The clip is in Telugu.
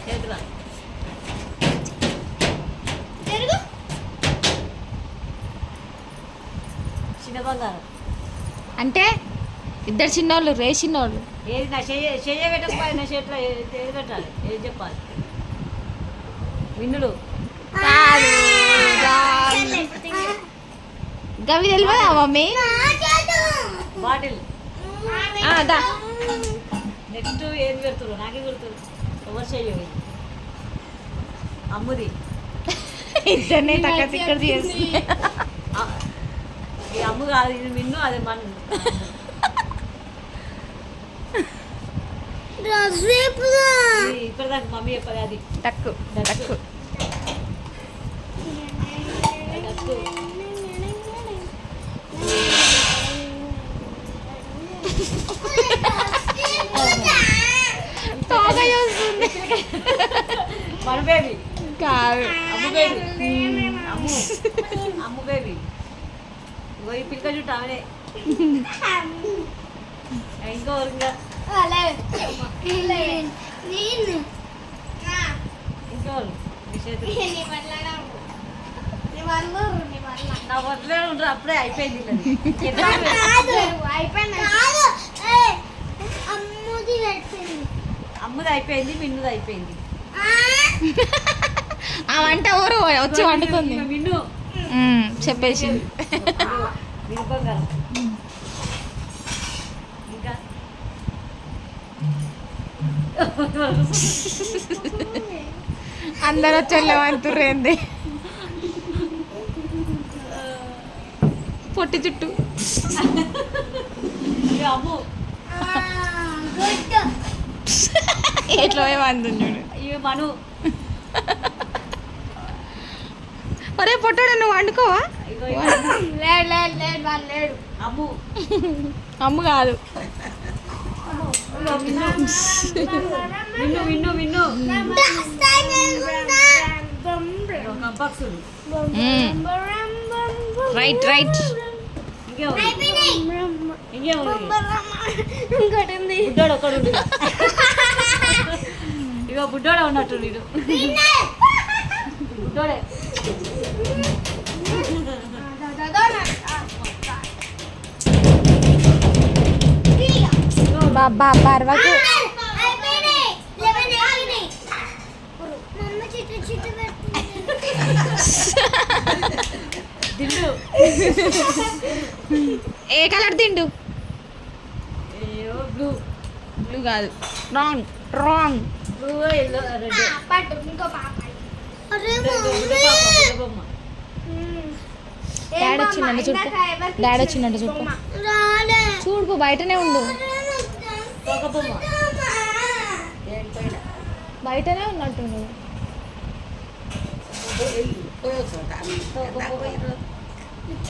చేతుల చిన్న బంగారం అంటే ఇద్దరు చిన్నోళ్ళు రే చిన్నోళ్ళు. ఏది నా చెయ్య పెట్టకపోయి నా చేతిలో ఏది పెట్టాలి, ఏది చెప్పాలి? విన్నులు కాదు గవి తెలియదా మమ్మీ? బాటిల్. దా నెక్స్ట్ ఏది పెడుతురు? నాకే గుర్తు. ఎవరు చెయ్యి? అమ్ముది. ఇద్దరిని తక్కువ ఇక్కడ చేసి ఈ అమ్ము కాదు, ఇది మిన్ను, అది మన ఇప్పటిదాకా మమ్మీ చెప్పాలి. అది టక్కు టక్కు. డక్కు. మన బేబీ కాదు అమ్ము బేబీ. అమ్ము అమ్ము బేబీ. ఇగో ఈ పిల్లక చుట్టూ ఆమెనే. ఇంకో ఇంకా ఇంకోరు నా వడ్లే ఉండరు. అప్పుడే అయిపోయింది. అమ్ముది అయిపోయింది, మిన్నుది అయిపోయింది. ఆ వంట ఊరు వచ్చి వండుతుంది. మిన్ను చెప్పేసింది. బంగారం. ఇంకా అందరు వచ్చేళ్ళమంతుర్రు ఏంది పొట్టి చుట్టూ. అమ్ము ఎట్లా ఏమంది చూడు. ఇవి మను. ఒరే పొట్టాడు నువ్వు వండుకోవా? అమ్ము అమ్ము కాదు విన్ను విన్ను విన్ను కంపక్సులు. Right right. బుడ్డోడు ఒకడు ఇగో బుడ్డోడే ఉన్నట్టు నీడు. బుడ్డోడే. బాబా పర్వకు దిండు. ఏ కలర్ తిండు? బ్లూ. బ్లూ కాదు, wrong wrong. Blue yellow red. బొమ్మ. డాడీ వచ్చిందండి చూడు. డాడీ వచ్చిందండి చూడు. చూడుకో బయటనే ఉండు. ఒక బొమ్మ బయటనే ఉన్నట్టుండు.